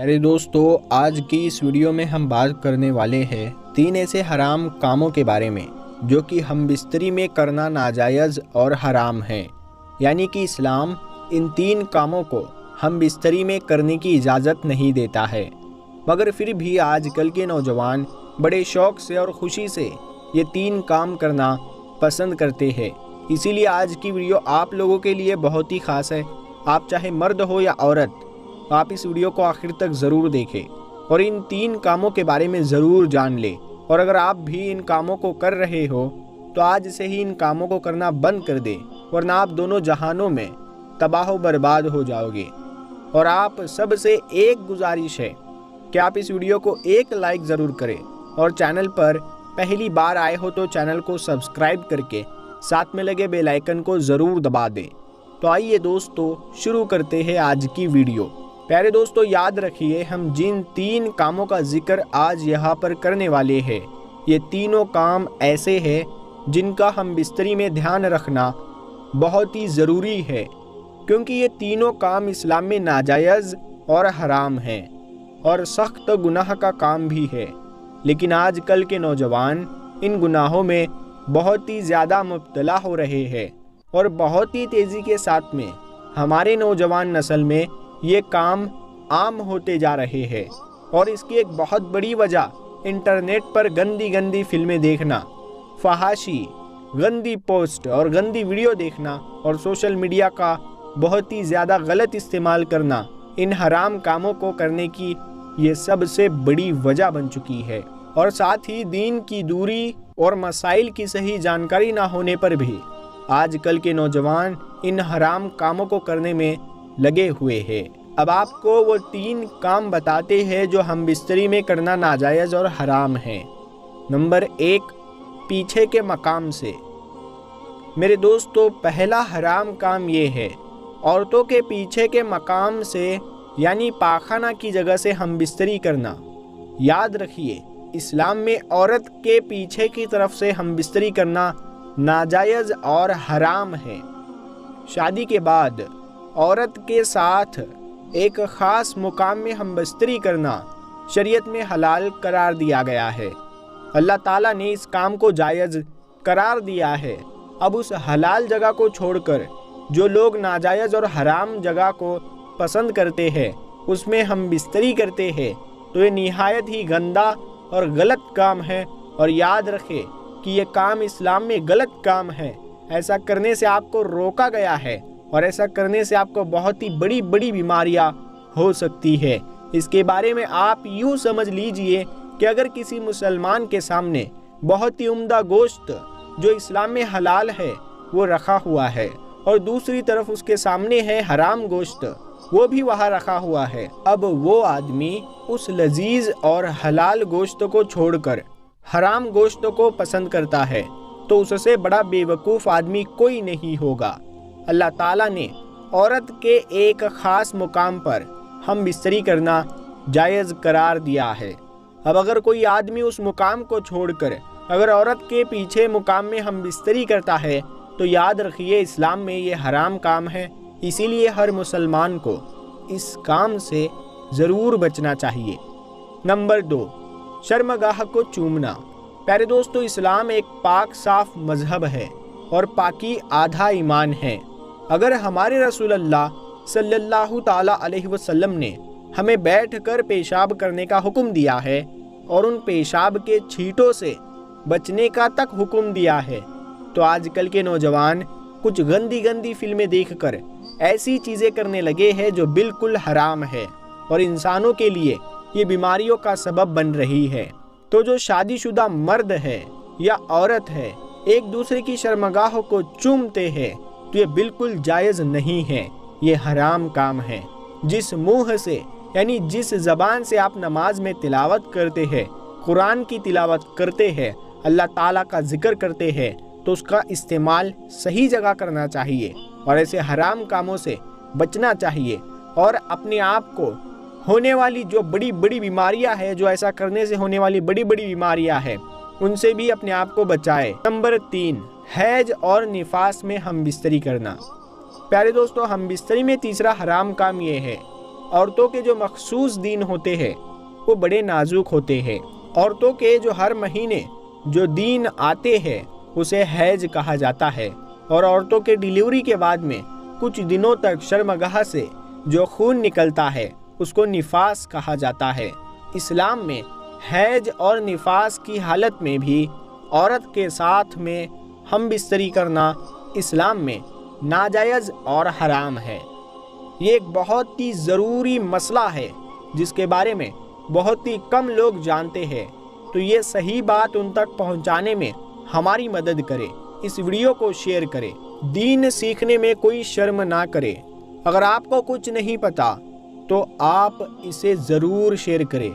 پیارے دوستو، آج کی اس ویڈیو میں ہم بات کرنے والے ہیں 3 ایسے حرام کاموں کے بارے میں جو کہ ہم بستری میں کرنا ناجائز اور حرام ہیں، یعنی کہ اسلام ان 3 کاموں کو ہم بستری میں کرنے کی اجازت نہیں دیتا ہے، مگر پھر بھی آج کل کے نوجوان بڑے شوق سے اور خوشی سے یہ 3 کام کرنا پسند کرتے ہیں۔ اسی لیے آج کی ویڈیو آپ لوگوں کے لیے بہت ہی خاص ہے۔ آپ چاہے مرد ہو یا عورت، آپ اس ویڈیو کو آخر تک ضرور دیکھیں اور ان 3 کاموں کے بارے میں ضرور جان لیں، اور اگر آپ بھی ان کاموں کو کر رہے ہو تو آج سے ہی ان کاموں کو کرنا بند کر دیں، ورنہ آپ دونوں جہانوں میں تباہ و برباد ہو جاؤ گے۔ اور آپ سب سے ایک گزارش ہے کہ آپ اس ویڈیو کو ایک لائک ضرور کریں، اور چینل پر پہلی بار آئے ہو تو چینل کو سبسکرائب کر کے ساتھ میں لگے بیل آئیکن کو ضرور دبا دیں۔ تو آئیے دوستو شروع کرتے ہیں آج کی ویڈیو۔ پیارے دوستو، یاد رکھیے ہم جن 3 کاموں کا ذکر آج یہاں پر کرنے والے ہیں، یہ تینوں کام ایسے ہیں جن کا ہم بستری میں دھیان رکھنا بہت ہی ضروری ہے، کیونکہ یہ تینوں کام اسلام میں ناجائز اور حرام ہیں اور سخت گناہ کا کام بھی ہے، لیکن آج کل کے نوجوان ان گناہوں میں بہت ہی زیادہ مبتلا ہو رہے ہیں، اور بہت ہی تیزی کے ساتھ میں ہمارے نوجوان نسل میں یہ کام عام ہوتے جا رہے ہیں، اور اس کی ایک بہت بڑی وجہ انٹرنیٹ پر گندی گندی فلمیں دیکھنا، فحاشی، گندی پوسٹ اور گندی ویڈیو دیکھنا اور سوشل میڈیا کا بہت ہی زیادہ غلط استعمال کرنا ان حرام کاموں کو کرنے کی یہ سب سے بڑی وجہ بن چکی ہے، اور ساتھ ہی دین کی دوری اور مسائل کی صحیح جانکاری نہ ہونے پر بھی آج کل کے نوجوان ان حرام کاموں کو کرنے میں لگے ہوئے ہیں۔ اب آپ کو وہ 3 کام بتاتے ہیں جو ہم بستری میں کرنا ناجائز اور حرام ہیں۔ نمبر 1، پیچھے کے مقام سے۔ میرے دوستو، پہلا حرام کام یہ ہے، عورتوں کے پیچھے کے مقام سے یعنی پاخانہ کی جگہ سے ہم بستری کرنا۔ یاد رکھیے اسلام میں عورت کے پیچھے کی طرف سے ہم بستری کرنا ناجائز اور حرام ہے۔ شادی کے بعد عورت کے ساتھ ایک خاص مقام میں ہم بستری کرنا شریعت میں حلال قرار دیا گیا ہے۔ اللہ تعالیٰ نے اس کام کو جائز قرار دیا ہے۔ اب اس حلال جگہ کو چھوڑ کر جو لوگ ناجائز اور حرام جگہ کو پسند کرتے ہیں اس میں ہم بستری کرتے ہیں، تو یہ نہایت ہی گندا اور غلط کام ہے، اور یاد رکھے کہ یہ کام اسلام میں غلط کام ہے۔ ایسا کرنے سے آپ کو روکا گیا ہے، اور ایسا کرنے سے آپ کو بہت ہی بڑی بڑی بیماریاں ہو سکتی ہے۔ اس کے بارے میں آپ یوں سمجھ لیجئے کہ اگر کسی مسلمان کے سامنے بہت ہی عمدہ گوشت جو اسلام میں حلال ہے وہ رکھا ہوا ہے، اور دوسری طرف اس کے سامنے ہے حرام گوشت، وہ بھی وہاں رکھا ہوا ہے، اب وہ آدمی اس لذیذ اور حلال گوشت کو چھوڑ کر حرام گوشت کو پسند کرتا ہے، تو اس سے بڑا بے وقوف آدمی کوئی نہیں ہوگا۔ اللہ تعالیٰ نے عورت کے ایک خاص مقام پر ہم بستری کرنا جائز قرار دیا ہے۔ اب اگر کوئی آدمی اس مقام کو چھوڑ کر اگر عورت کے پیچھے مقام میں ہم بستری کرتا ہے تو یاد رکھیے اسلام میں یہ حرام کام ہے، اسی لیے ہر مسلمان کو اس کام سے ضرور بچنا چاہیے۔ نمبر 2، شرمگاہ کو چومنا۔ پیارے دوستو، اسلام ایک پاک صاف مذہب ہے اور پاکی آدھا ایمان ہے۔ اگر ہمارے رسول اللہ صلی اللہ تعالیٰ علیہ وسلم نے ہمیں بیٹھ کر پیشاب کرنے کا حکم دیا ہے اور ان پیشاب کے چھینٹوں سے بچنے کا تک حکم دیا ہے، تو آج کل کے نوجوان کچھ گندی گندی فلمیں دیکھ کر ایسی چیزیں کرنے لگے ہیں جو بالکل حرام ہے اور انسانوں کے لیے یہ بیماریوں کا سبب بن رہی ہے۔ تو جو شادی شدہ مرد ہے یا عورت ہے ایک دوسرے کی شرمگاہ کو چومتے ہیں تو یہ بالکل جائز نہیں ہے، یہ حرام کام ہے۔ جس منہ سے یعنی جس زبان سے آپ نماز میں تلاوت کرتے ہیں، قرآن کی تلاوت کرتے ہیں، اللہ تعالیٰ کا ذکر کرتے ہیں، تو اس کا استعمال صحیح جگہ کرنا چاہیے اور ایسے حرام کاموں سے بچنا چاہیے، اور اپنے آپ کو ہونے والی جو بڑی بڑی بیماریاں ہیں، جو ایسا کرنے سے ہونے والی بڑی بڑی بیماریاں ہیں، ان سے بھی اپنے آپ کو بچائے۔ نمبر 3، حیض اور نفاس میں ہم بستری کرنا۔ پیارے دوستو، ہم بستری میں تیسرا حرام کام یہ ہے عورتوں کے جو مخصوص دن ہوتے ہیں وہ بڑے نازک ہوتے ہیں۔ عورتوں کے جو ہر مہینے جو دن آتے ہیں اسے حیض کہا جاتا ہے، اور عورتوں کے ڈیلیوری کے بعد میں کچھ دنوں تک شرمگاہ سے جو خون نکلتا ہے اس کو نفاس کہا جاتا ہے۔ اسلام میں حیض اور نفاس کی حالت میں بھی عورت کے ساتھ میں ہم بستری کرنا اسلام میں ناجائز اور حرام ہے۔ یہ ایک بہت ہی ضروری مسئلہ ہے جس کے بارے میں بہت ہی کم لوگ جانتے ہیں، تو یہ صحیح بات ان تک پہنچانے میں ہماری مدد کرے۔ اس ویڈیو کو شیئر کرے۔ دین سیکھنے میں کوئی شرم نہ کرے۔ اگر آپ کو کچھ نہیں پتا تو آپ اسے ضرور شیئر کریں۔